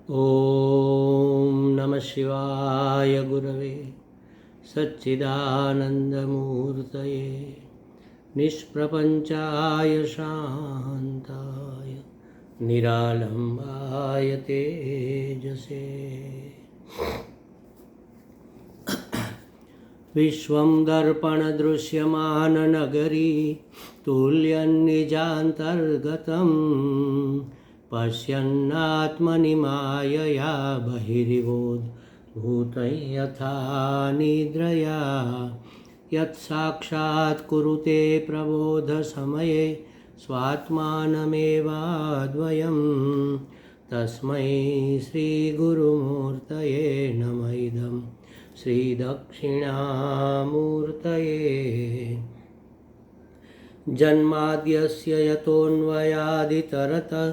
ॐ नमः शिवाय गुरवे सच्चिदानन्दमूर्तये निष्प्रपञ्चाय शान्ताय निरालम्बाय तेजसे। विश्वं दर्पणदृश्यमाननगरी तुल्यन्निजान्तर्गतं पश्यन्नात्मनि मायया बहिरिवोद्भूतं यथा निद्रया यत्साक्षात् कुरुते प्रबोधसमये स्वात्मानमेवाद्वयं तस्मै श्रीगुरुमूर्तये नमः इदं श्रीदक्षिणामूर्तये। जन्माद्यस्य यतोऽन्वयादितरतः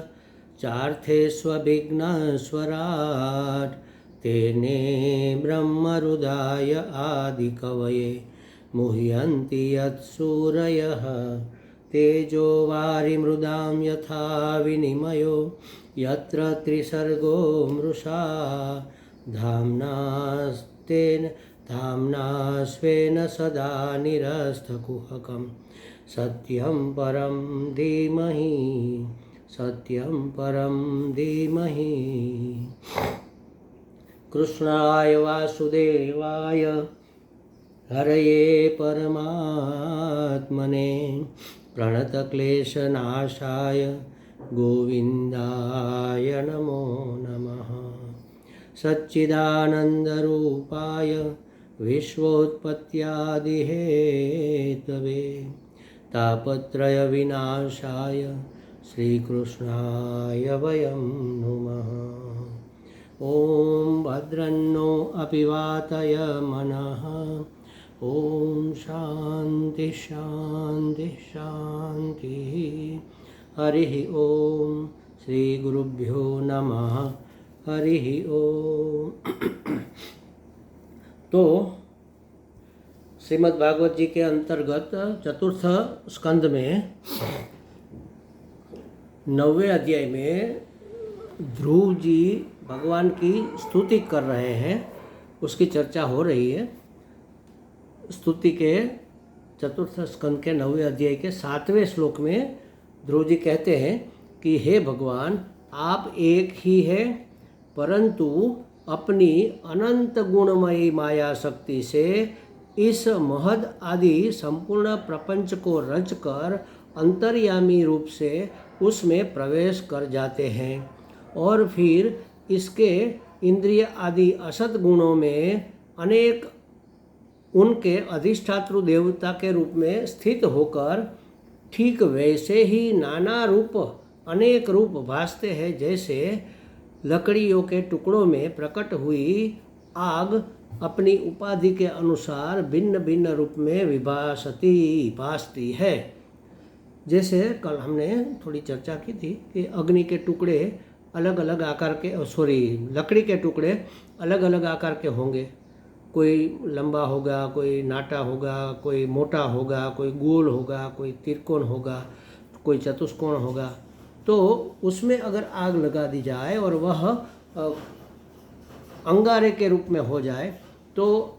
चार्थेष्वभिघ्नस्वराट् तेने ब्रह्महृदाय आदिकवये मुह्यन्ति यत्सूरयः तेजो वारिमृदां यथा विनिमयो यत्र त्रिसर्गो मृषा धाम्ना स्वेन सदा निरस्तकुहकम् सत्यं परं धीमहि। कृष्णाय वासुदेवाय हरये परमात्मने प्रणतक्लेशनाशाय गोविन्दाय नमो नमः। सच्चिदानन्दरूपाय विश्वोत्पत्त्यादिहेतवे तापत्रयविनाशाय श्रीकृष्णाय वयं नुमः। ॐ भद्रन्नो अपि वातय मनः। ॐ शान्ति शान्ति शान्तिः। हरिः ॐ श्रीगुरुभ्यो नमः। हरिः ॐ। तो श्रीमद् भागवत जी के अंतर्गत चतुर्थ स्कंद में 9वें अध्याय में ध्रुव जी भगवान की स्तुति कर रहे हैं, उसकी चर्चा हो रही है। स्तुति के चतुर्थ स्कंद के 9वें अध्याय के 7वें श्लोक में ध्रुव जी कहते हैं कि हे भगवान, आप एक ही हैं, परंतु अपनी अनंत गुणमयी माया शक्ति से इस महद आदि संपूर्ण प्रपंच को रचकर अंतर्यामी रूप से उसमें प्रवेश कर जाते हैं और फिर इसके इंद्रिय आदि असत गुणों में अनेक उनके अधिष्ठातृ देवता के रूप में स्थित होकर ठीक वैसे ही नाना रूप अनेक रूप भासते हैं, जैसे लकड़ियों के टुकड़ों में प्रकट हुई आग अपनी उपाधि के अनुसार भिन्न भिन्न रूप में भासती है। जैसे कल हमने थोड़ी चर्चा की थी कि अग्नि के टुकड़े अलग अलग आकार के लकड़ी के टुकड़े अलग अलग आकार के होंगे। कोई लंबा होगा, कोई नाटा होगा, कोई मोटा होगा, कोई गोल होगा, कोई त्रिकोण होगा, कोई चतुष्कोण होगा। तो उसमें अगर आग लगा दी जाए और वह अंगारे के रूप में हो जाए तो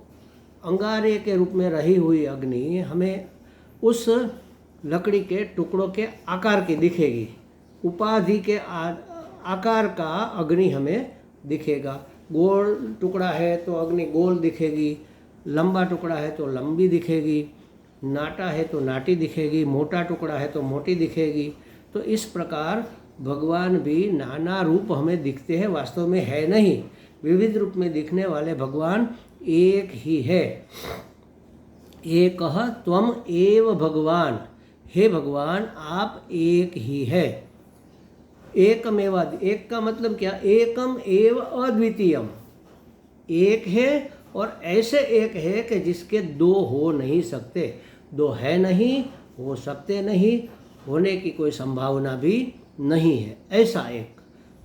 अंगारे के रूप में रही हुई अग्नि हमें उस लकड़ी के टुकड़ों के आकार की दिखेगी। उपाधि के आकार का अग्नि हमें दिखेगा। गोल टुकड़ा है तो अग्नि गोल दिखेगी, लंबा टुकड़ा है तो लंबी दिखेगी, नाटा है तो नाटी दिखेगी, मोटा टुकड़ा है तो मोटी दिखेगी। तो इस प्रकार भगवान भी नाना रूप हमें दिखते हैं, वास्तव में है नहीं। विविध रूप में दिखने वाले भगवान एक ही है। एकः त्वम एव भगवान, हे भगवान आप एक ही है। एकमेव, एक का मतलब क्या? एकम एव अद्वितीयम, एक है और ऐसे एक है कि जिसके दो हो नहीं सकते। दो है नहीं, हो सकते नहीं, होने की कोई संभावना भी नहीं है। ऐसा एक,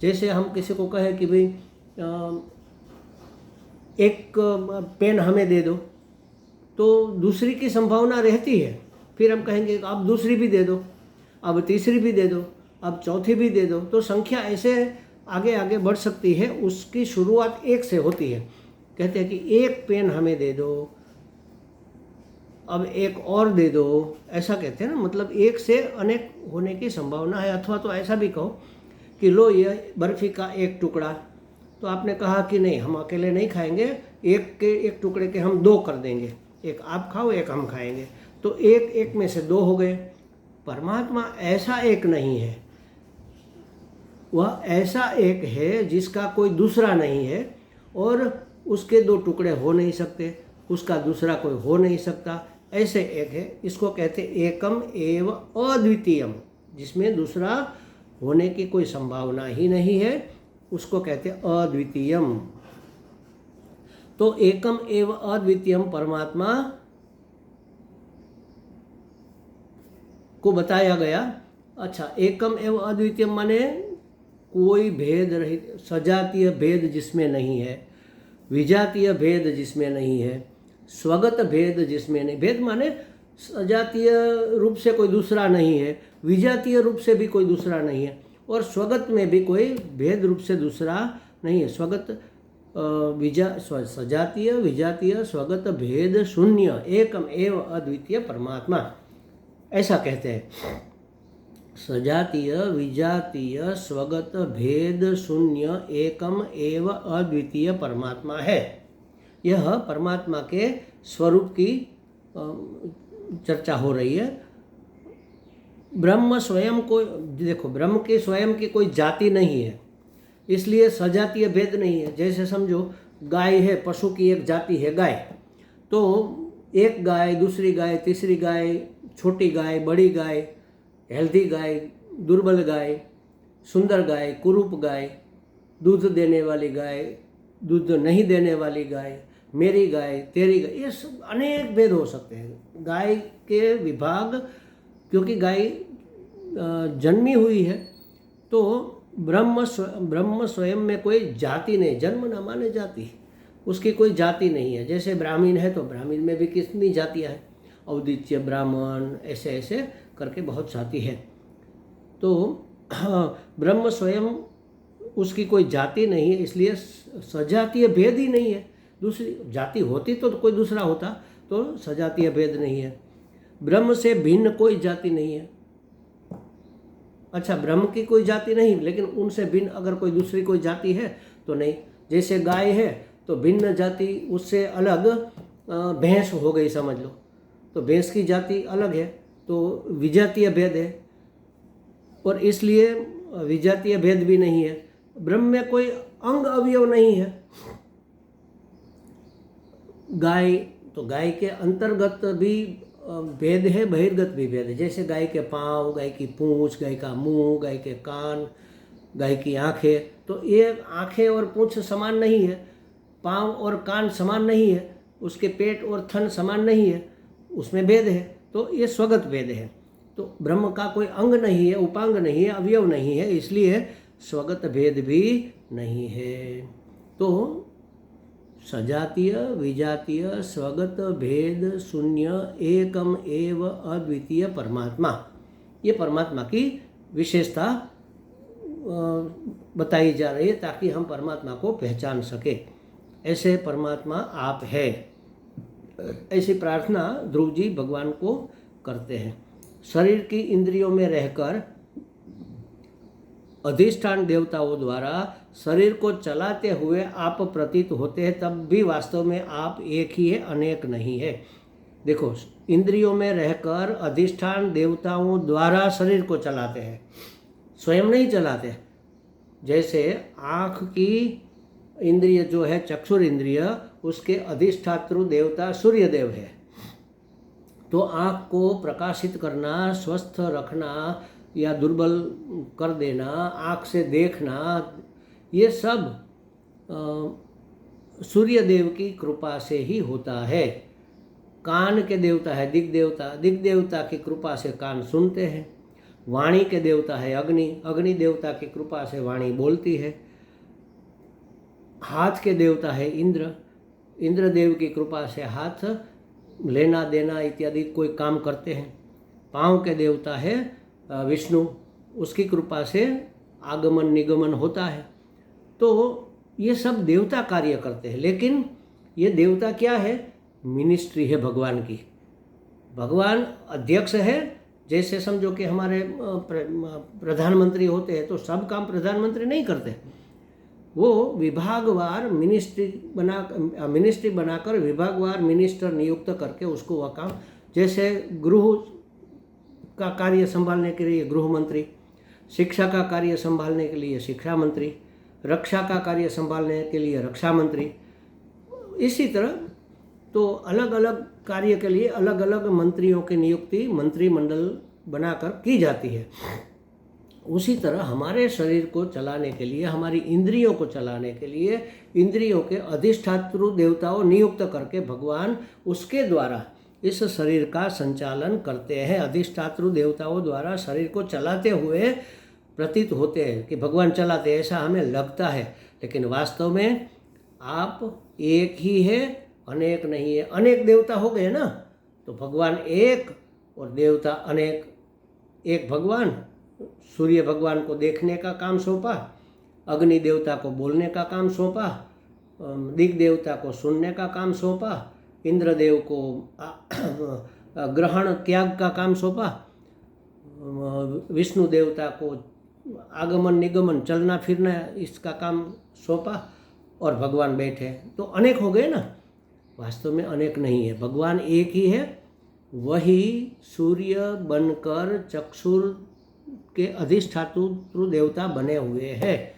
जैसे हम किसी को कहें कि भाई एक पेन हमें दे दो, तो दूसरी की संभावना रहती है। फिर हम कहेंगे अब दूसरी भी दे दो, अब तीसरी भी दे दो, अब चौथी भी दे दो। तो संख्या ऐसे आगे आगे बढ़ सकती है, उसकी शुरुआत एक से होती है। कहते हैं कि एक पेन हमें दे दो, अब एक और दे दो, ऐसा कहते हैं ना। मतलब एक से अनेक होने की संभावना है। अथवा तो ऐसा भी कहो कि लो ये बर्फ़ी का एक टुकड़ा, तो आपने कहा कि नहीं हम अकेले नहीं खाएंगे, एक टुकड़े के हम 2 कर देंगे, एक आप खाओ एक हम खाएंगे, तो एक में से 2 हो गए। परमात्मा ऐसा एक नहीं है, वह ऐसा एक है जिसका कोई दूसरा नहीं है, और उसके 2 टुकड़े हो नहीं सकते, उसका दूसरा कोई हो नहीं सकता, ऐसे एक है। इसको कहते एकम एव अद्वितीयम, जिसमें दूसरा होने की कोई संभावना ही नहीं है, उसको कहते अद्वितीयम। तो एकम एव अद्वितीयम परमात्मा को बताया गया। अच्छा, एकम एव अद्वितीयम माने कोई भेद रहित, सजातीय भेद जिसमें नहीं है, विजातीय भेद जिसमें नहीं है, स्वगत भेद जिसमें नहीं। भेद माने सजातीय रूप से कोई दूसरा नहीं है, विजातीय रूप से भी कोई दूसरा नहीं है, और स्वगत में भी कोई भेद रूप से दूसरा नहीं है। स्वगत सजातीय विजातीय स्वगत भेद शून्य एकम एव अद्वितीय परमात्मा, ऐसा कहते हैं। सजातीय विजातीय स्वगत भेद शून्य एकम एव अद्वितीय परमात्मा है। यह परमात्मा के स्वरूप की चर्चा हो रही है। ब्रह्म स्वयं को देखो, ब्रह्म के स्वयं की कोई जाति नहीं है, इसलिए सजातीय भेद नहीं है। जैसे समझो गाय है, पशु की एक जाति है गाय, तो एक गाय, दूसरी गाय, तीसरी गाय, छोटी गाय, बड़ी गाय, हेल्दी गाय, दुर्बल गाय, सुंदर गाय, कुरूप गाय, दूध देने वाली गाय, दूध नहीं देने वाली गाय, मेरी गाय, तेरी गाय, ये सब अनेक भेद हो सकते हैं। गाय के विभाग, क्योंकि गाय जन्मी हुई है, तो ब्रह्म स्वयं में कोई जाति नहीं, जन्म न माने जाति, उसकी कोई जाति नहीं है। जैसे ब्राह्मण है तो ब्राह्मण में भी कितनी जातियाँ हैं, औदित्य ब्राह्मण, ऐसे ऐसे करके बहुत जाति है। तो ब्रह्म स्वयं उसकी कोई जाति नहीं है, इसलिए सजातीय भेद ही नहीं है। दूसरी जाति होती तो कोई दूसरा होता, तो सजातीय भेद नहीं है। ब्रह्म से भिन्न कोई जाति नहीं है। अच्छा, ब्रह्म की कोई जाति नहीं, लेकिन उनसे भिन्न अगर कोई दूसरी कोई जाति है तो नहीं। जैसे गाय है तो भिन्न जाति, उससे अलग भैंस हो गई समझ लो, तो भैंस की जाति अलग है, तो विजातीय भेद है, और इसलिए विजातीय भेद भी नहीं है। ब्रह्म में कोई अंग अवयव नहीं है। गाय, तो गाय के अंतर्गत भी भेद है, बहिर्गत भी भेद है। जैसे गाय के पाँव, गाय की पूँछ, गाय का मुंह, गाय के कान, गाय की आँखें, तो ये आँखें और पूँछ समान नहीं है, पाँव और कान समान नहीं है, उसके पेट और थन समान नहीं है, उसमें भेद है। तो ये स्वगत भेद है। तो ब्रह्म का कोई अंग नहीं है, उपांग नहीं है, अवयव नहीं है, इसलिए स्वगत भेद भी नहीं है। तो सजातीय विजातीय स्वगत भेद शून्य एकम एव अद्वितीय परमात्मा, ये परमात्मा की विशेषता बताई जा रही है, ताकि हम परमात्मा को पहचान सके। ऐसे परमात्मा आप है, ऐसी प्रार्थना ध्रुव जी भगवान को करते हैं। शरीर की इंद्रियों में रहकर अधिष्ठान देवताओं द्वारा शरीर को चलाते हुए आप प्रतीत होते हैं, तब भी वास्तव में आप एक ही है, अनेक नहीं है। देखो, इंद्रियों में रहकर अधिष्ठान देवताओं द्वारा शरीर को चलाते हैं, स्वयं नहीं चलाते। जैसे आँख की इंद्रिय जो है चक्षुर इंद्रिय, उसके अधिष्ठातृ देवता सूर्यदेव है। तो आँख को प्रकाशित करना, स्वस्थ रखना या दुर्बल कर देना, आँख से देखना, ये सब सूर्यदेव की कृपा से ही होता है। कान के देवता है दिग् देवता, दिग् देवता की कृपा से कान सुनते हैं। वाणी के देवता है अग्नि, अग्नि देवता की कृपा से वाणी बोलती है। हाथ के देवता है इंद्र, इंद्रदेव की कृपा से हाथ लेना देना इत्यादि कोई काम करते हैं। पाँव के देवता है विष्णु, उसकी कृपा से आगमन निगमन होता है। तो ये सब देवता कार्य करते हैं, लेकिन ये देवता क्या है? मिनिस्ट्री है भगवान की। भगवान अध्यक्ष है। जैसे समझो कि हमारे प्रधानमंत्री होते हैं, तो सब काम प्रधानमंत्री नहीं करते, वो विभागवार मिनिस्ट्री बनाकर विभागवार मिनिस्टर नियुक्त करके उसको वह काम, जैसे गृह का कार्य संभालने के लिए गृह मंत्री, शिक्षा का कार्य संभालने के लिए शिक्षा मंत्री, रक्षा का कार्य संभालने के लिए रक्षा मंत्री। इसी तरह तो अलग अलग कार्य के लिए अलग अलग मंत्रियों की नियुक्ति मंत्रिमंडल बनाकर की जाती है। उसी तरह हमारे शरीर को चलाने के लिए, हमारी इंद्रियों को चलाने के लिए इंद्रियों के अधिष्ठातृ देवताओं नियुक्त करके भगवान उसके द्वारा इस शरीर का संचालन करते हैं। अधिष्ठातृ देवताओं द्वारा शरीर को चलाते हुए प्रतीत होते हैं कि भगवान चलाते हैं, ऐसा हमें लगता है, लेकिन वास्तव में आप एक ही है, अनेक नहीं है। अनेक देवता हो गए ना, तो भगवान एक और देवता अनेक। एक भगवान सूर्य भगवान को देखने का काम सौंपा, अग्नि देवता को बोलने का काम सौंपा, दिग देवता को सुनने का काम सौंपा, इंद्रदेव को ग्रहण त्याग का काम सौंपा, विष्णु देवता को आगमन निगमन चलना फिरना इसका काम सौंपा, और भगवान बैठे। तो अनेक हो गए ना। वास्तव में अनेक नहीं है, भगवान एक ही है। वही सूर्य बनकर चक्षुर के अधिष्ठातृ देवता बने हुए हैं।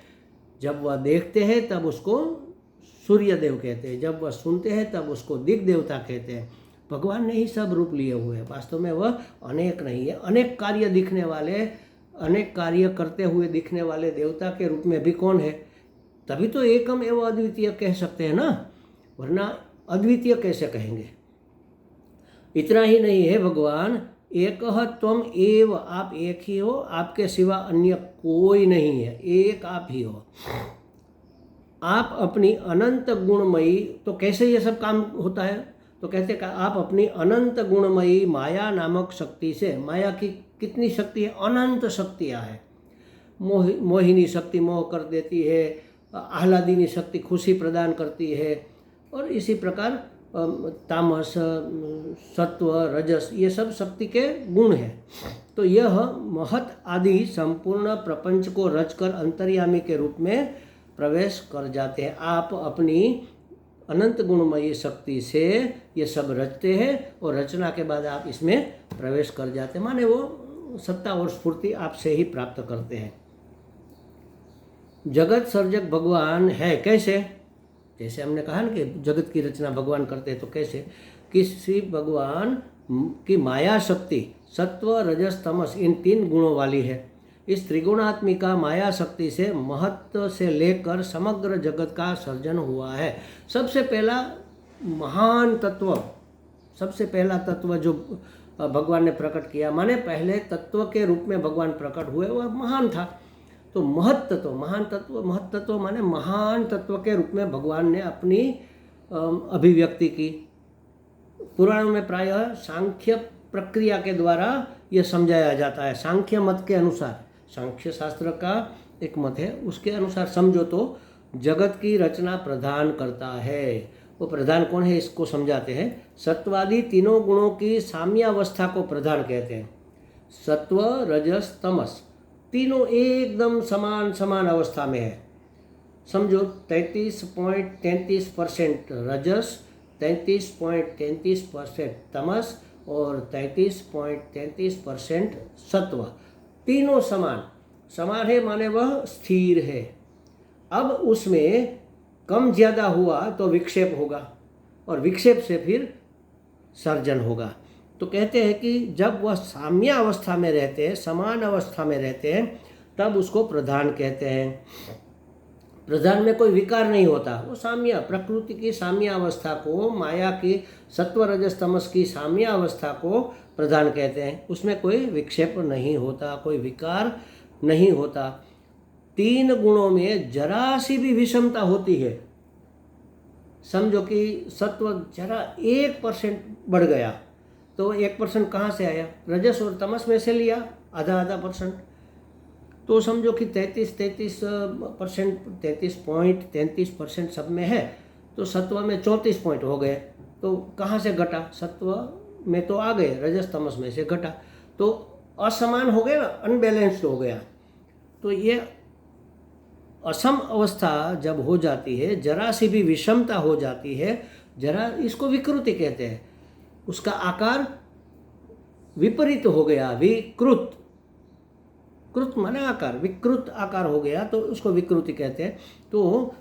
जब वह देखते हैं तब उसको सूर्य देव कहते हैं, जब वह सुनते हैं तब उसको दिग देवता कहते हैं। भगवान ने ही सब रूप लिए हुए हैं। वास्तव में वह अनेक नहीं है। अनेक कार्य दिखने वाले, अनेक कार्य करते हुए दिखने वाले देवता के रूप में भी कौन है? तभी तो एकम एवं अद्वितीय कह सकते हैं ना, वरना अद्वितीय कैसे कहेंगे? इतना ही नहीं है, भगवान एक त्वम एव, आप एक ही हो, आपके सिवा अन्य कोई नहीं है, एक आप ही हो। आप अपनी अनंत गुणमयी, तो कैसे ये सब काम होता है? तो कहते हैं आप अपनी अनंत गुणमयी माया नामक शक्ति से, माया की कितनी शक्ति है? अनंत शक्तियाँ हैं। मोहिनी शक्ति मोह कर देती है, आह्लादिनी शक्ति खुशी प्रदान करती है, और इसी प्रकार तामस, सत्व, रजस, ये सब शक्ति के गुण हैं। तो यह महत आदि संपूर्ण प्रपंच को रचकर अंतर्यामी के रूप में प्रवेश कर जाते हैं। आप अपनी अनंत गुणमयी शक्ति से ये सब रचते हैं, और रचना के बाद आप इसमें प्रवेश कर जाते हैं, माने वो सत्ता और स्फूर्ति आपसे ही प्राप्त करते हैं। जगत सर्जक भगवान है। कैसे? जैसे हमने कहा ना कि जगत की रचना भगवान करते हैं, तो कैसे? किसी भगवान की माया शक्ति सत्व, रजस, तमस इन 3 गुणों वाली है। इस त्रिगुणात्मिका माया शक्ति से महत्व से लेकर समग्र जगत का सर्जन हुआ है। सबसे पहला महान तत्व, सबसे पहला तत्व जो भगवान ने प्रकट किया, माने पहले तत्व के रूप में भगवान प्रकट हुए, वह महान था। तो महत तत्व, महान तत्व, महत तत्व माने महान तत्व के रूप में भगवान ने अपनी अभिव्यक्ति की। पुराणों में प्रायः सांख्य प्रक्रिया के द्वारा यह समझाया जाता है। सांख्य मत के अनुसार, सांख्य शास्त्र का एक मत है, उसके अनुसार समझो तो जगत की रचना प्रधान करता है। वो प्रधान कौन है इसको समझाते हैं। सत्वादि तीनों गुणों की साम्यावस्था को प्रधान कहते हैं। सत्व, रजस, तमस तीनों एकदम समान अवस्था में है। समझो 33.33% रजस, 33.33% तमस और 33.33% सत्व, तीनों समान है, माने वह स्थिर है। अब उसमें कम ज़्यादा हुआ तो विक्षेप होगा, और विक्षेप से फिर सर्जन होगा। तो कहते हैं कि जब वह साम्य अवस्था में रहते हैं, समान अवस्था में रहते हैं, तब उसको प्रधान कहते हैं। प्रधान में कोई विकार नहीं होता, वो साम्य, प्रकृति की साम्य अवस्था को, माया की सत्व, रजस, तमस की साम्य अवस्था को प्रधान कहते हैं। उसमें कोई विक्षेप नहीं होता, कोई विकार नहीं होता। 3 गुणों में जरा सी भी विषमता होती है, समझो कि सत्व जरा 1% बढ़ गया, तो 1% कहाँ से आया? रजस और तमस में से लिया, आधा %। तो समझो कि 33% 33.33% सब में है, तो सत्व में 34 पॉइंट हो गए। तो कहाँ से घटा? सत्व में तो आ गए, रजस तमस में से घटा, तो असमान हो गया ना, अनबैलेंस्ड हो गया। तो ये असम अवस्था जब हो जाती है, जरा सी भी विषमता हो जाती है, जरा, इसको विकृति कहते हैं, उसका आकार विपरीत हो गया, विकृत, कृत माने आकार, विकृत आकार हो गया, तो उसको विकृति कहते हैं। तो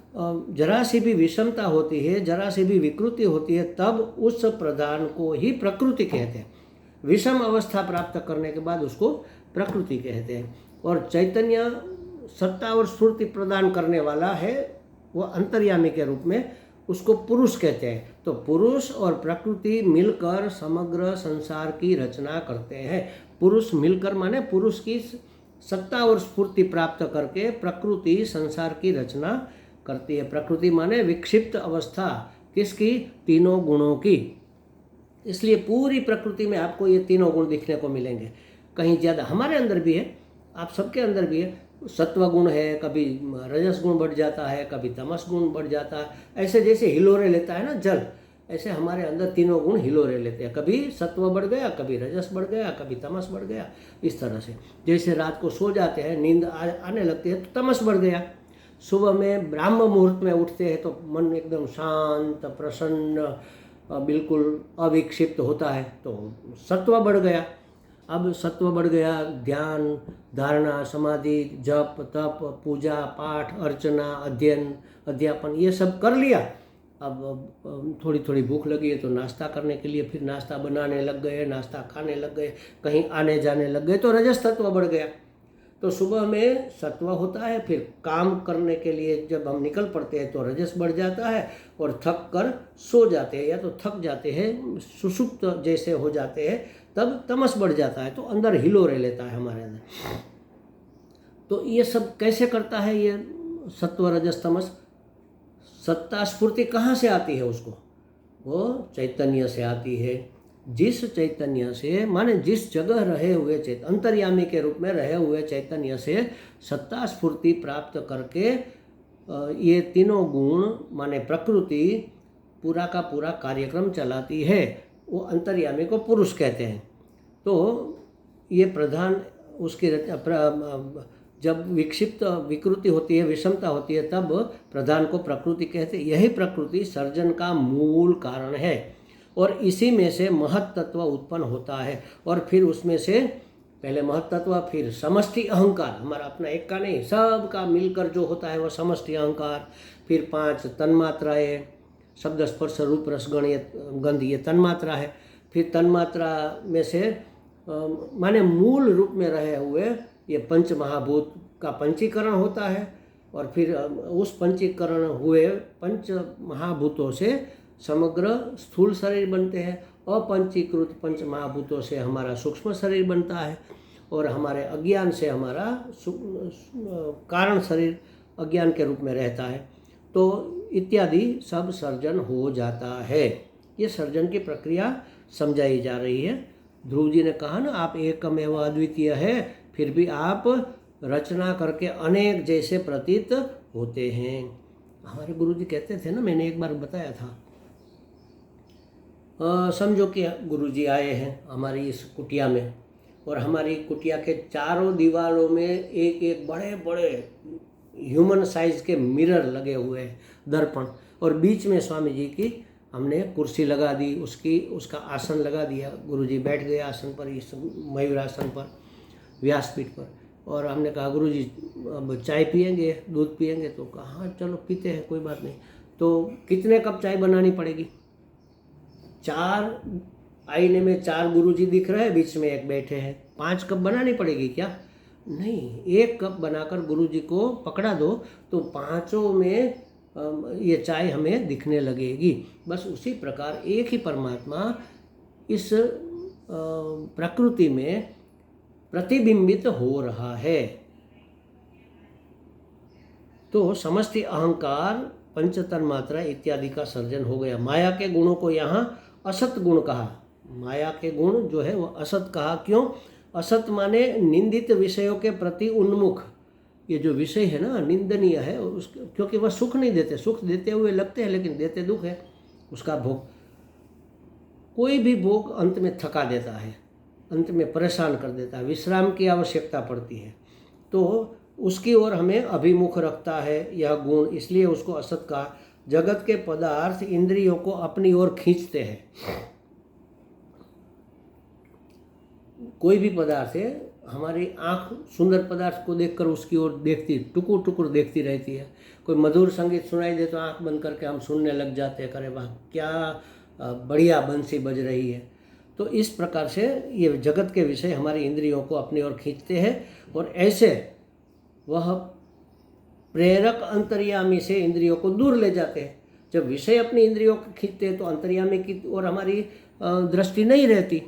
जरा सी भी विषमता होती है, जरा सी भी विकृति होती है, तब उस प्रधान को ही प्रकृति कहते हैं। विषम अवस्था प्राप्त करने के बाद उसको प्रकृति कहते हैं। और चैतन्य सत्ता और स्फूर्ति प्रदान करने वाला है, वो अंतर्यामी के रूप में, उसको पुरुष कहते हैं। तो पुरुष और प्रकृति मिलकर समग्र संसार की रचना करते हैं। पुरुष मिलकर माने पुरुष की सत्ता और स्फूर्ति प्राप्त करके प्रकृति संसार की रचना करती है। प्रकृति माने विक्षिप्त अवस्था, किसकी? तीनों गुणों की। इसलिए पूरी प्रकृति में आपको ये तीनों गुण दिखने को मिलेंगे। कहीं ज़्यादा हमारे अंदर भी है, आप सबके अंदर भी है। सत्व गुण है, कभी रजस गुण बढ़ जाता है, कभी तमस गुण बढ़ जाता है। ऐसे जैसे हिलोरे लेता है ना जल, ऐसे हमारे अंदर तीनों गुण हिलोरे लेते हैं। कभी सत्व बढ़ गया, कभी रजस बढ़ गया, कभी तमस बढ़ गया। इस तरह से जैसे रात को सो जाते हैं, नींद आने लगती है, तो तमस बढ़ गया। सुबह में ब्राह्म मुहूर्त में उठते हैं तो मन एकदम शांत, प्रसन्न, बिल्कुल अविक्षिप्त होता है, तो सत्व बढ़ गया। अब सत्व बढ़ गया, ध्यान, धारणा, समाधि, जप, तप, पूजा, पाठ, अर्चना, अध्ययन, अध्यापन, ये सब कर लिया। अब थोड़ी थोड़ी भूख लगी है तो नाश्ता करने के लिए फिर नाश्ता बनाने लग गए, नाश्ता खाने लग गए, कहीं आने जाने लग गए, तो रजस तत्व बढ़ गया। तो सुबह में सत्व होता है, फिर काम करने के लिए जब हम निकल पड़ते हैं तो रजस बढ़ जाता है, और थक कर सो जाते हैं या तो थक जाते हैं, सुषुप्त जैसे हो जाते हैं, तब तमस बढ़ जाता है, तो अंदर हिलोरे लेता है हमारे अंदर। तो ये सब कैसे करता है ये सत्व रजस तमस? सत्ता स्फूर्ति कहाँ से आती है उसको? वो चैतन्य से आती है। जिस चैतन्य से माने जिस जगह रहे हुए अंतर्यामी के रूप में रहे हुए चैतन्य से सत्ता स्फूर्ति प्राप्त करके ये तीनों गुण माने प्रकृति पूरा का पूरा कार्यक्रम चलाती है, वो अंतर्यामी को पुरुष कहते हैं। तो ये प्रधान उसकी जब विक्षिप्त विकृति होती है, विषमता होती है, तब प्रधान को प्रकृति कहते हैं। यही प्रकृति सर्जन का मूल कारण है, और इसी में से महत्त्व उत्पन्न होता है, और फिर उसमें से पहले महत्त्व, फिर समष्टि अहंकार, हमारा अपना एक का नहीं, सब का मिलकर जो होता है वो समष्टि अहंकार। फिर 5 तन्मात्राएँ, शब्द स्पर्श रूप रस गंध, ये तन्मात्रा है। फिर तन्मात्रा में से माने मूल रूप में रहे हुए ये पंच महाभूत का पंचीकरण होता है, और फिर उस पंचीकरण हुए पंच महाभूतों से समग्र स्थूल शरीर बनते हैं। अपंचीकृत पंच महाभूतों से हमारा सूक्ष्म शरीर बनता है, और हमारे अज्ञान से हमारा कारण शरीर अज्ञान के रूप में रहता है। तो इत्यादि सब सर्जन हो जाता है। ये सर्जन की प्रक्रिया समझाई जा रही है। ध्रुव जी ने कहा ना, आप एकमेव अद्वितीय है, फिर भी आप रचना करके अनेक जैसे प्रतीत होते हैं। हमारे गुरु जी कहते थे ना, मैंने एक बार बताया था, समझो कि गुरु जी आए हैं हमारी इस कुटिया में, और हमारी कुटिया के चारों दीवारों में एक एक बड़े बड़े ह्यूमन साइज के मिरर लगे हुए हैं, दर्पण, और बीच में स्वामी जी की हमने कुर्सी लगा दी, उसका आसन लगा दिया। गुरुजी बैठ गए आसन पर, इस मयूरासन पर, व्यासपीठ पर, और हमने कहा गुरुजी अब चाय पिएंगे, दूध पिएंगे? तो कहा हाँ चलो पीते हैं, कोई बात नहीं। तो कितने कप चाय बनानी पड़ेगी? 4 आईने में 4 गुरुजी दिख रहे हैं, बीच में एक बैठे हैं, 5 कप बनानी पड़ेगी क्या? नहीं, 1 कप बनाकर गुरुजी को पकड़ा दो तो 5 में ये चाय हमें दिखने लगेगी। बस उसी प्रकार एक ही परमात्मा इस प्रकृति में प्रतिबिंबित हो रहा है। तो समष्टि अहंकार, पंचतन मात्रा इत्यादि का सर्जन हो गया। माया के गुणों को यहाँ असत गुण कहा। माया के गुण जो है वो असत कहा। क्यों? असत माने निंदित विषयों के प्रति उन्मुख, ये जो विषय है ना निंदनीय है, क्योंकि वह सुख नहीं देते, सुख देते हुए लगते हैं लेकिन देते दुख है। उसका भोग, कोई भी भोग अंत में थका देता है, अंत में परेशान कर देता है, विश्राम की आवश्यकता पड़ती है। तो उसकी ओर हमें अभिमुख रखता है यह गुण, इसलिए उसको असत कहा। जगत के पदार्थ इंद्रियों को अपनी ओर खींचते हैं। कोई भी पदार्थ है, हमारी आँख सुंदर पदार्थ को देखकर उसकी ओर देखती, टुकुर टुकुर देखती रहती है। कोई मधुर संगीत सुनाई दे तो आँख बंद करके हम सुनने लग जाते हैं, करे वाह क्या बढ़िया बंसी बज रही है। तो इस प्रकार से ये जगत के विषय हमारी इंद्रियों को अपनी ओर खींचते हैं, और ऐसे वह प्रेरक अंतर्यामी से इंद्रियों को दूर ले जाते हैं। जब विषय अपनी इंद्रियों को खींचते हैं तो अंतर्यामी की ओर हमारी दृष्टि नहीं रहती,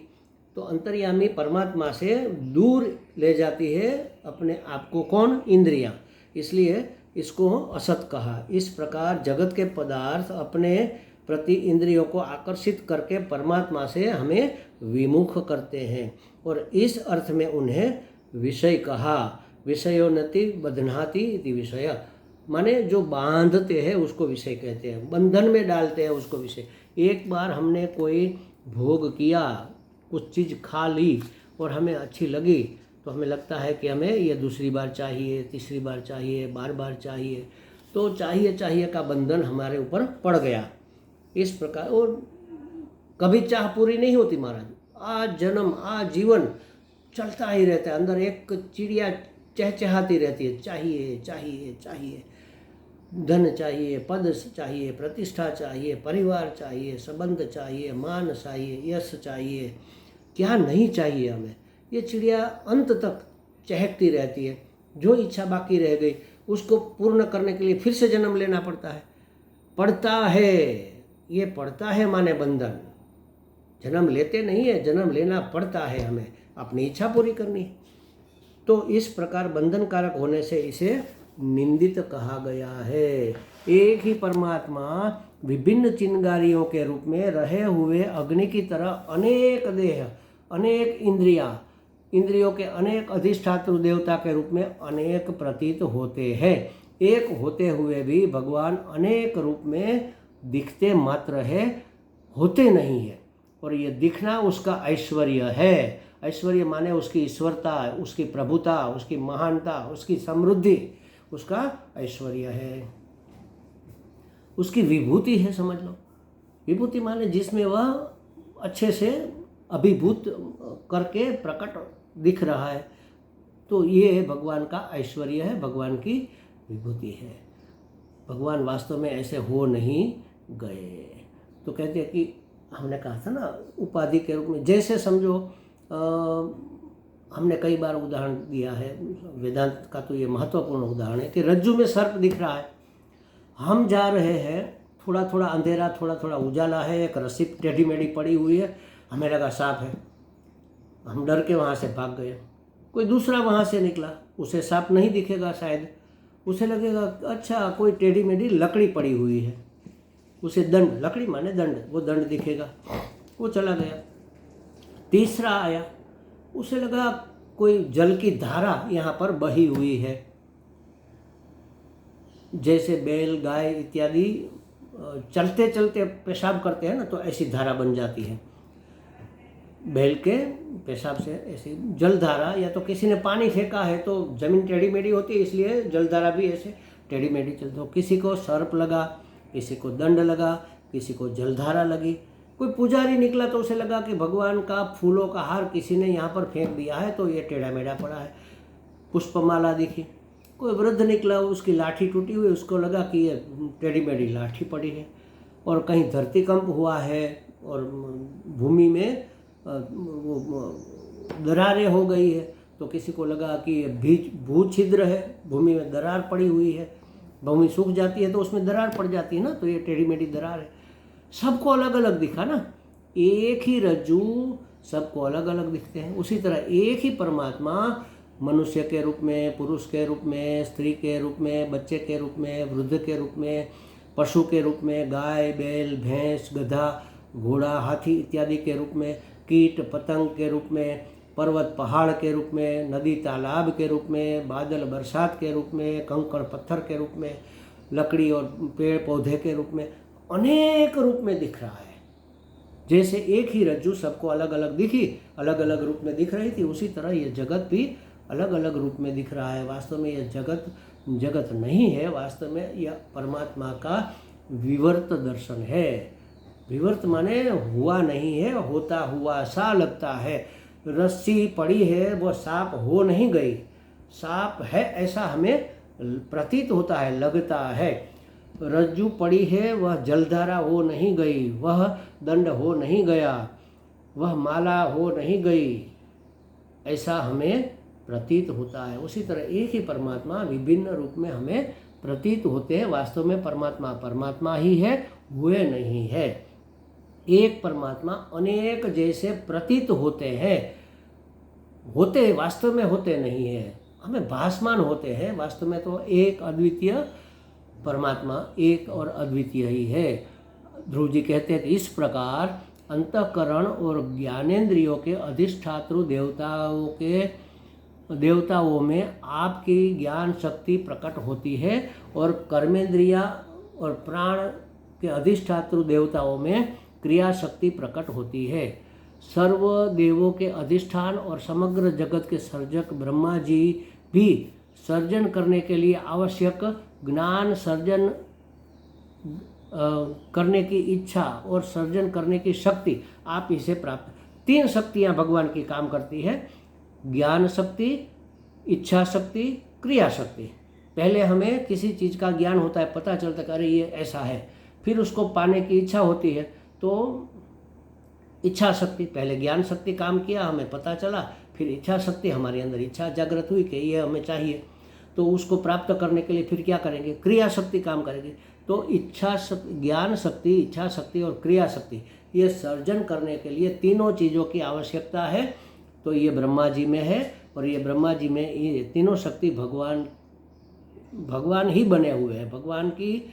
तो अंतर्यामी परमात्मा से दूर ले जाती है अपने आप को। कौन? इंद्रियां। इसलिए इसको असत कहा। इस प्रकार जगत के पदार्थ अपने प्रति इंद्रियों को आकर्षित करके परमात्मा से हमें विमुख करते हैं, और इस अर्थ में उन्हें विषय कहा। विषयोन्नति बध्नाति इति विषय, माने जो बांधते हैं उसको विषय कहते हैं, बंधन में डालते हैं उसको विषय। एक बार हमने कोई भोग किया, कुछ चीज़ खा ली और हमें अच्छी लगी, तो हमें लगता है कि हमें ये दूसरी बार चाहिए, तीसरी बार चाहिए, बार बार चाहिए। तो चाहिए का बंधन हमारे ऊपर पड़ गया। इस प्रकार, और कभी चाह पूरी नहीं होती महाराज। आज जन्म आज जीवन चलता ही रहता है, अंदर एक चिड़िया चहचहाती रहती है, चाहिए चाहिए चाहिए, धन चाहिए, पद चाहिए, प्रतिष्ठा चाहिए, परिवार चाहिए, संबंध चाहिए, मान चाहिए, यश चाहिए, क्या नहीं चाहिए हमें। ये चिड़िया अंत तक चहकती रहती है। जो इच्छा बाकी रह गई उसको पूर्ण करने के लिए फिर से जन्म लेना पड़ता है। ये पड़ता है माने बंधन। जन्म लेते नहीं है, जन्म लेना पड़ता है, हमें अपनी इच्छा पूरी करनी है। तो इस प्रकार बंधन कारक होने से इसे निंदित कहा गया है। एक ही परमात्मा विभिन्न चिंगारियों के रूप में रहे हुए अग्नि की तरह अनेक देह, अनेक इंद्रियों के अनेक अधिष्ठातृ देवता के रूप में अनेक प्रतीत होते हैं। एक होते हुए भी भगवान अनेक रूप में दिखते मात्र है, होते नहीं है। और ये दिखना उसका ऐश्वर्य है। ऐश्वर्य माने उसकी ईश्वरता, उसकी प्रभुता, उसकी महानता, उसकी समृद्धि, उसका ऐश्वर्य है, उसकी विभूति है, समझ लो। विभूति माने जिसमें वह अच्छे से अभिभूत करके प्रकट दिख रहा है। तो ये भगवान का ऐश्वर्य है, भगवान की विभूति है। भगवान वास्तव में ऐसे हो नहीं गए। तो कहते हैं कि हमने कहा था ना उपाधि के रूप में, जैसे समझो हमने कई बार उदाहरण दिया है, वेदांत का तो ये महत्वपूर्ण उदाहरण है कि रज्जु में सर्प दिख रहा है, हम जा रहे हैं, थोड़ा थोड़ा अंधेरा, थोड़ा थोड़ा उजाला है, एक रस्सी टेढ़ी मेढ़ी पड़ी हुई है, हमें लगा सांप है, हम डर के वहाँ से भाग गए। कोई दूसरा वहाँ से निकला, उसे सांप नहीं दिखेगा शायद, उसे लगेगा अच्छा कोई टेढ़ी मेढ़ी लकड़ी पड़ी हुई है, उसे दंड, लकड़ी माने दंड, वो दंड दिखेगा, वो चला गया। तीसरा आया, उसे लगा कोई जल की धारा यहाँ पर बही हुई है, जैसे बैल गाय इत्यादि चलते चलते पेशाब करते हैं ना, तो ऐसी धारा बन जाती है। बैल के पेशाब से ऐसी जलधारा, या तो किसी ने पानी फेंका है तो जमीन टेढ़ी मेढ़ी होती है, इसलिए जलधारा भी ऐसे टेढ़ी मेढ़ी चलती हो। किसी को सर्प लगा, किसी को दंड लगा, किसी को जलधारा लगी। कोई पुजारी निकला तो उसे लगा कि भगवान का फूलों का हार किसी ने यहाँ पर फेंक दिया है, तो ये टेढ़ा मेढ़ा पड़ा है। पुष्पमाला दिखी। कोई वृद्ध निकला, उसकी लाठी टूटी हुई, उसको लगा कि ये टेढ़ी मेढ़ी लाठी पड़ी है। और कहीं धरतीकंप हुआ है और भूमि में वो दरारें हो गई है, तो किसी को लगा कि ये भू छिद्र है, भूमि में दरार पड़ी हुई है। भूमि सूख जाती है तो उसमें दरार पड़ जाती है ना, तो ये टेढ़ी मेढ़ी दरार है। सबको अलग अलग दिखा ना, एक ही रज्जू सबको अलग अलग दिखते हैं। उसी तरह एक ही परमात्मा मनुष्य के रूप में, पुरुष के रूप में, स्त्री के रूप में, बच्चे के रूप में, वृद्ध के रूप में, पशु के रूप में, गाय बैल भैंस गधा घोड़ा हाथी इत्यादि के रूप में, कीट पतंग के रूप में, पर्वत पहाड़ के रूप में, नदी तालाब के रूप में, बादल बरसात के रूप में, कंकड़ पत्थर के रूप में, लकड़ी और पेड़ पौधे के रूप में, अनेक रूप में दिख रहा है। जैसे एक ही रज्जु सबको अलग अलग दिखी, अलग अलग रूप में दिख रही थी, उसी तरह ये जगत भी अलग अलग रूप में दिख रहा है। वास्तव में यह जगत नहीं है, वास्तव में यह परमात्मा का विवर्त दर्शन है। विवर्त माने हुआ नहीं है, होता हुआ सा लगता है। रस्सी पड़ी है, वो सांप हो नहीं गई, सांप है ऐसा हमें प्रतीत होता है, लगता है। रज्जू पड़ी है, वह जलधारा हो नहीं गई, वह दंड हो नहीं गया, वह माला हो नहीं गई, ऐसा हमें प्रतीत होता है। उसी तरह एक ही परमात्मा विभिन्न रूप में हमें प्रतीत होते हैं। वास्तव में परमात्मा ही है, हुए नहीं है। एक परमात्मा अनेक जैसे प्रतीत होते हैं, वास्तव में होते नहीं है, हमें भासमान होते हैं। वास्तव में तो एक अद्वितीय परमात्मा, एक और अद्वितीय ही है। ध्रुव जी कहते हैं कि इस प्रकार अंतःकरण और ज्ञानेंद्रियों के अधिष्ठातृ देवताओं में आपकी ज्ञान शक्ति प्रकट होती है, और कर्मेंद्रिया और प्राण के अधिष्ठातृ देवताओं में क्रिया शक्ति प्रकट होती है। सर्व देवों के अधिष्ठान और समग्र जगत के सर्जक ब्रह्मा जी भी सर्जन करने के लिए आवश्यक ज्ञान, सर्जन करने की इच्छा और सर्जन करने की शक्ति आप इसे प्राप्त। 3 शक्तियां भगवान की काम करती है, ज्ञान शक्ति, इच्छा शक्ति, क्रिया शक्ति। पहले हमें किसी चीज़ का ज्ञान होता है, पता चलता है अरे ये ऐसा है, फिर उसको पाने की इच्छा होती है, तो इच्छा शक्ति, पहले ज्ञान शक्ति काम किया, हमें पता चला, फिर इच्छा शक्ति, हमारे अंदर इच्छा जागृत हुई कि ये हमें चाहिए, तो उसको प्राप्त करने के लिए फिर क्या करेंगे, क्रिया शक्ति काम करेगी। तो इच्छा शक्ति, ज्ञान शक्ति, इच्छा शक्ति और क्रिया शक्ति, ये सर्जन करने के लिए तीनों चीज़ों की आवश्यकता है। तो ये ब्रह्मा जी में है, और ये ब्रह्मा जी में ये तीनों शक्ति भगवान ही बने हुए हैं। भगवान की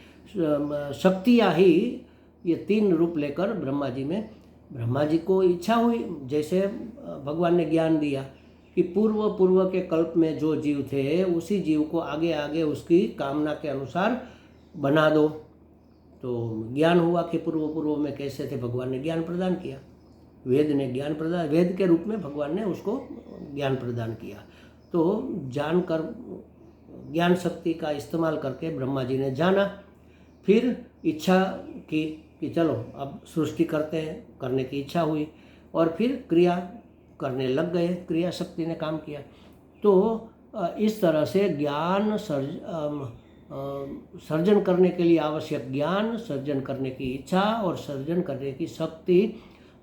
शक्तियाँ ही ये 3 रूप लेकर ब्रह्मा जी को इच्छा हुई, जैसे भगवान ने ज्ञान दिया कि पूर्व के कल्प में जो जीव थे उसी जीव को आगे आगे उसकी कामना के अनुसार बना दो। तो ज्ञान हुआ कि पूर्व में कैसे थे, भगवान ने ज्ञान प्रदान किया, वेद के रूप में भगवान ने उसको ज्ञान प्रदान किया। तो जानकर ज्ञान शक्ति का इस्तेमाल करके ब्रह्मा जी ने जाना, फिर इच्छा की कि चलो अब सृष्टि करते हैं, करने की इच्छा हुई, और फिर क्रिया करने लग गए, क्रिया शक्ति ने काम किया। तो इस तरह से ज्ञान सर्जन करने के लिए आवश्यक ज्ञान, सर्जन करने की इच्छा और सर्जन करने की शक्ति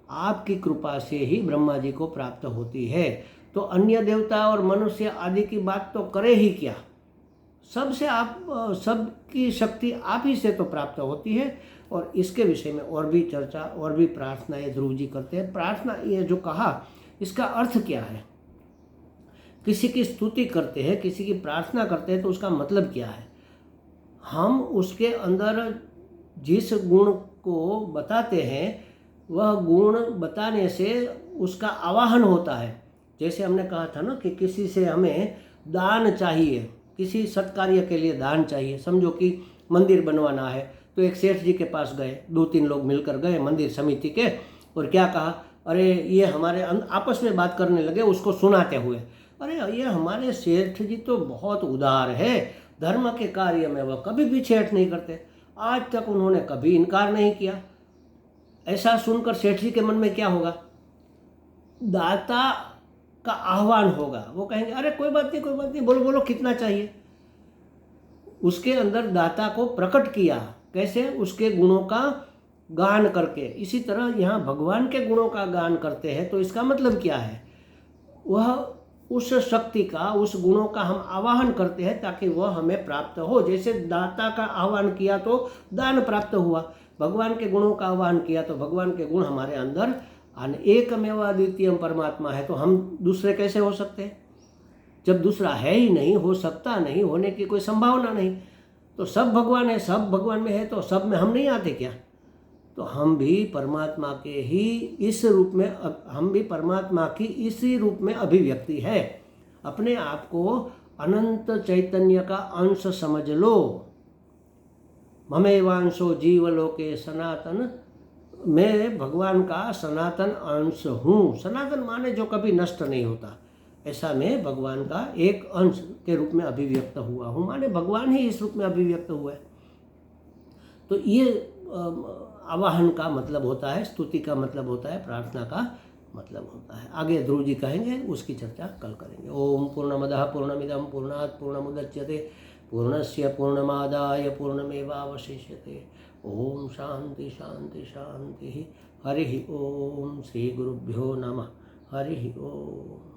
आपकी कृपा से ही ब्रह्मा जी को प्राप्त होती है। तो अन्य देवता और मनुष्य आदि की बात तो करे ही क्या, सबकी शक्ति आप ही से तो प्राप्त होती है। और इसके विषय में और भी चर्चा और भी प्रार्थनाएं ध्रुव जी करते हैं। प्रार्थना ये जो कहा, इसका अर्थ क्या है? किसी की स्तुति करते हैं, किसी की प्रार्थना करते हैं, तो उसका मतलब क्या है? हम उसके अंदर जिस गुण को बताते हैं, वह गुण बताने से उसका आवाहन होता है। जैसे हमने कहा था ना कि किसी से हमें दान चाहिए, किसी सत्कार्य के लिए दान चाहिए। समझो कि मंदिर बनवाना है, तो एक सेठ जी के पास गए, 2-3 लोग मिलकर गए मंदिर समिति के, और क्या कहा, अरे ये हमारे आपस में बात करने लगे उसको सुनाते हुए, अरे ये हमारे सेठ जी तो बहुत उदार है, धर्म के कार्य में वह कभी भी छेड़ नहीं करते, आज तक उन्होंने कभी इनकार नहीं किया। ऐसा सुनकर सेठ जी के मन में क्या होगा? दाता का आह्वान होगा। वो कहेंगे अरे कोई बात नहीं, बोलो कितना चाहिए। उसके अंदर दाता को प्रकट किया, कैसे? उसके गुणों का गान करके। इसी तरह यहाँ भगवान के गुणों का गान करते हैं, तो इसका मतलब क्या है? वह उस शक्ति का, उस गुणों का हम आवाहन करते हैं ताकि वह हमें प्राप्त हो। जैसे दाता का आह्वान किया तो दान प्राप्त हुआ, भगवान के गुणों का आह्वान किया तो भगवान के गुण हमारे अंदर एकमेव अद्वितीय परमात्मा है। तो हम दूसरे कैसे हो सकते हैं? जब दूसरा है ही नहीं, हो सकता नहीं, होने की कोई संभावना नहीं, तो सब भगवान है, सब भगवान में है, तो सब में हम नहीं आते क्या? तो हम भी परमात्मा के ही इस रूप में, हम भी परमात्मा की इसी रूप में अभिव्यक्ति है। अपने आप को अनंत चैतन्य का अंश समझ लो। ममेवांशो जीवलोके सनातन, मैं भगवान का सनातन अंश हूँ। सनातन माने जो कभी नष्ट नहीं होता, ऐसा मैं भगवान का एक अंश के रूप में अभिव्यक्त हुआ हूँ, माने भगवान ही इस रूप में अभिव्यक्त हुआ है। तो ये आवाहन का मतलब होता है, स्तुति का मतलब होता है, प्रार्थना का मतलब होता है। आगे ध्रुव जी कहेंगे, उसकी चर्चा कल करेंगे। ओम पूर्णमदः पूर्णमिदं पूर्णात् पूर्णमुदच्यते पूर्णस्य पूर्णमादाय पूर्णमेवावशिष्यते। ओम शांति शांति शांति। हरि ओम। श्री गुरुभ्यो नमः। हरि ओम।